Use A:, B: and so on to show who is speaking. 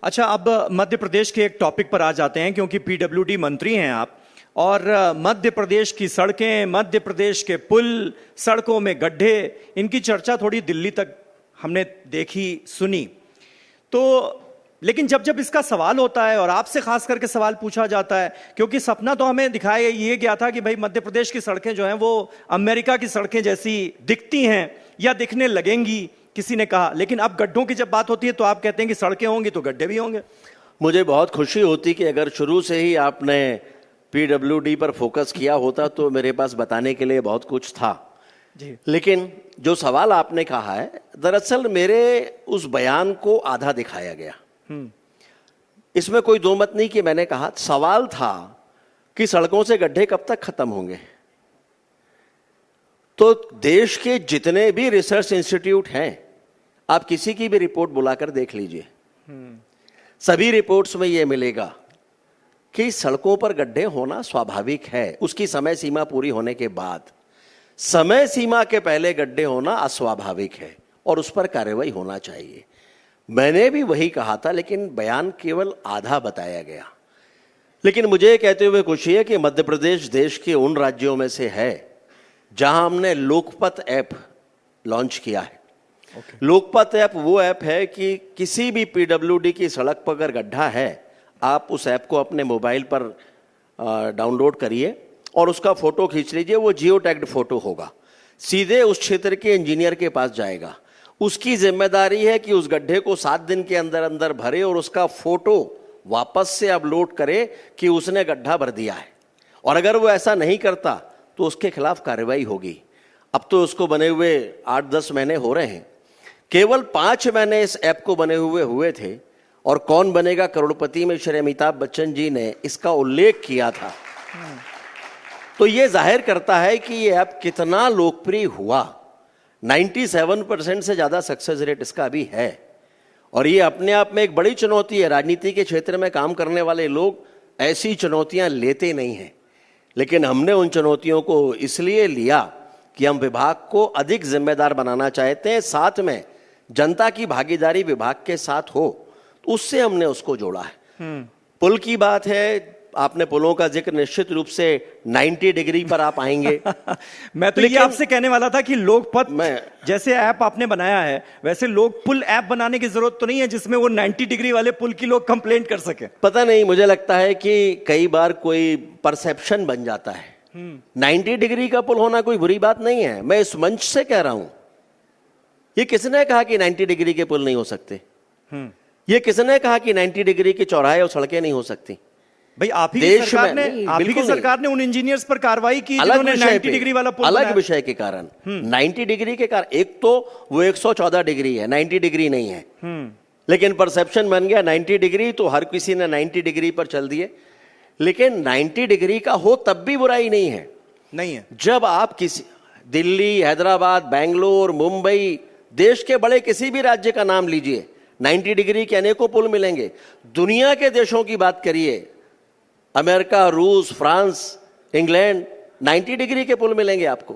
A: अच्छा, अब मध्य प्रदेश के एक टॉपिक पर आ जाते हैं, क्योंकि पीडब्ल्यूडी मंत्री हैं आप। और मध्य प्रदेश की सड़कें, मध्य प्रदेश के पुल, सड़कों में गड्ढे, इनकी चर्चा थोड़ी दिल्ली तक हमने देखी सुनी। तो लेकिन जब जब इसका सवाल होता है और आपसे खास करके सवाल पूछा जाता है, क्योंकि सपना तो हमें दिखाया ये गया था कि भाई मध्य प्रदेश की सड़कें जो हैं वो अमेरिका की सड़कें जैसी दिखती हैं या दिखने लगेंगी, किसी ने कहा। लेकिन अब गड्ढों की जब बात होती है तो आप कहते हैं कि सड़कें होंगी तो गड्ढे भी होंगे।
B: मुझे बहुत खुशी होती कि अगर शुरू से ही आपने पीडब्ल्यूडी पर फोकस किया होता तो मेरे पास बताने के लिए बहुत कुछ था
A: जी।
B: लेकिन जो सवाल आपने कहा है, दरअसल मेरे उस बयान को आधा दिखाया गया। इसमें कोई दो मत नहीं कि मैंने कहा, सवाल था कि सड़कों से गड्ढे कब तक खत्म होंगे। तो देश के जितने भी रिसर्च इंस्टीट्यूट हैं, आप किसी की भी रिपोर्ट बुलाकर देख लीजिए, सभी रिपोर्ट्स में यह मिलेगा कि सड़कों पर गड्ढे होना स्वाभाविक है। उसकी समय सीमा पूरी होने के बाद, समय सीमा के पहले गड्ढे होना अस्वाभाविक है और उस पर कार्रवाई होना चाहिए। मैंने भी वही कहा था, लेकिन बयान केवल आधा बताया गया। लेकिन मुझे ये कहते हुए खुशी है कि मध्य प्रदेश देश के उन राज्यों में से है जहां हमने लोकपथ ऐप लॉन्च किया है। लोकपथ ऐप वो ऐप है कि किसी भी पीडब्ल्यूडी की सड़क पर अगर गड्ढा है, आप उस ऐप को अपने मोबाइल पर डाउनलोड करिए और उसका फोटो खींच लीजिए। वो जियो टैग्ड फोटो होगा, सीधे उस क्षेत्र के इंजीनियर के पास जाएगा। उसकी जिम्मेदारी है कि उस गड्ढे को 7 दिन के अंदर अंदर भरे और उसका फोटो वापस से अपलोड करे कि उसने गड्ढा भर दिया है। और अगर वो ऐसा नहीं करता तो उसके खिलाफ कार्रवाई होगी। अब तो उसको बने हुए 8-10 महीने हो रहे हैं, केवल 5 महीने इस ऐप को बने हुए थे और कौन बनेगा करोड़पति में श्री अमिताभ बच्चन जी ने इसका उल्लेख किया था। तो ये जाहिर करता है कि ये ऐप कितना लोकप्रिय हुआ। 97% से ज्यादा सक्सेस रेट इसका अभी है और ये अपने आप में एक बड़ी चुनौती है। राजनीति के क्षेत्र में काम करने वाले लोग ऐसी चुनौतियां लेते नहीं हैं, लेकिन हमने उन चुनौतियों को इसलिए लिया कि हम विभाग को अधिक जिम्मेदार बनाना चाहते हैं, साथ में जनता की भागीदारी विभाग के साथ हो, तो उससे हमने उसको जोड़ा है। पुल की बात है, आपने पुलों का जिक्र, निश्चित रूप से 90 डिग्री पर आप आएंगे।
A: मैं तो ये आपसे कहने वाला था कि लोकपथ जैसे ऐप आपने बनाया है, वैसे लोग पुल ऐप बनाने की जरूरत तो नहीं है जिसमें वो 90 डिग्री वाले पुल की लोग कंप्लेंट कर सके।
B: पता नहीं, मुझे लगता है कि कई बार कोई परसेप्शन बन जाता है। 90 डिग्री का पुल होना कोई बुरी बात नहीं है। मैं इस मंच से कह रहा हूं, ये किसने कहा कि 90 डिग्री के पुल नहीं हो सकते? ये किसने कहा कि 90 डिग्री के चौराहे और सड़कें नहीं हो सकती?
A: भाई आप ही की सरकार ने उन इंजीनियर्स पर कार्रवाई की जिन्होंने 90 डिग्री वाला पुल
B: अलग विषय के कारण 90 डिग्री के कारण। एक तो वो 114 डिग्री है, 90 डिग्री नहीं है। लेकिन परसेप्शन बन गया 90 डिग्री, तो हर किसी ने 90 डिग्री पर चल दिए। लेकिन 90 डिग्री का हो तब भी बुराई नहीं है।
A: नहीं है।
B: जब आप किसी दिल्ली, हैदराबाद, बेंगलोर, मुंबई, देश के बड़े किसी भी राज्य का नाम लीजिए, 90 डिग्री के अनेकों पुल मिलेंगे। दुनिया के देशों की बात करिए, अमेरिका, रूस, फ्रांस, इंग्लैंड, 90 डिग्री के पुल मिलेंगे आपको।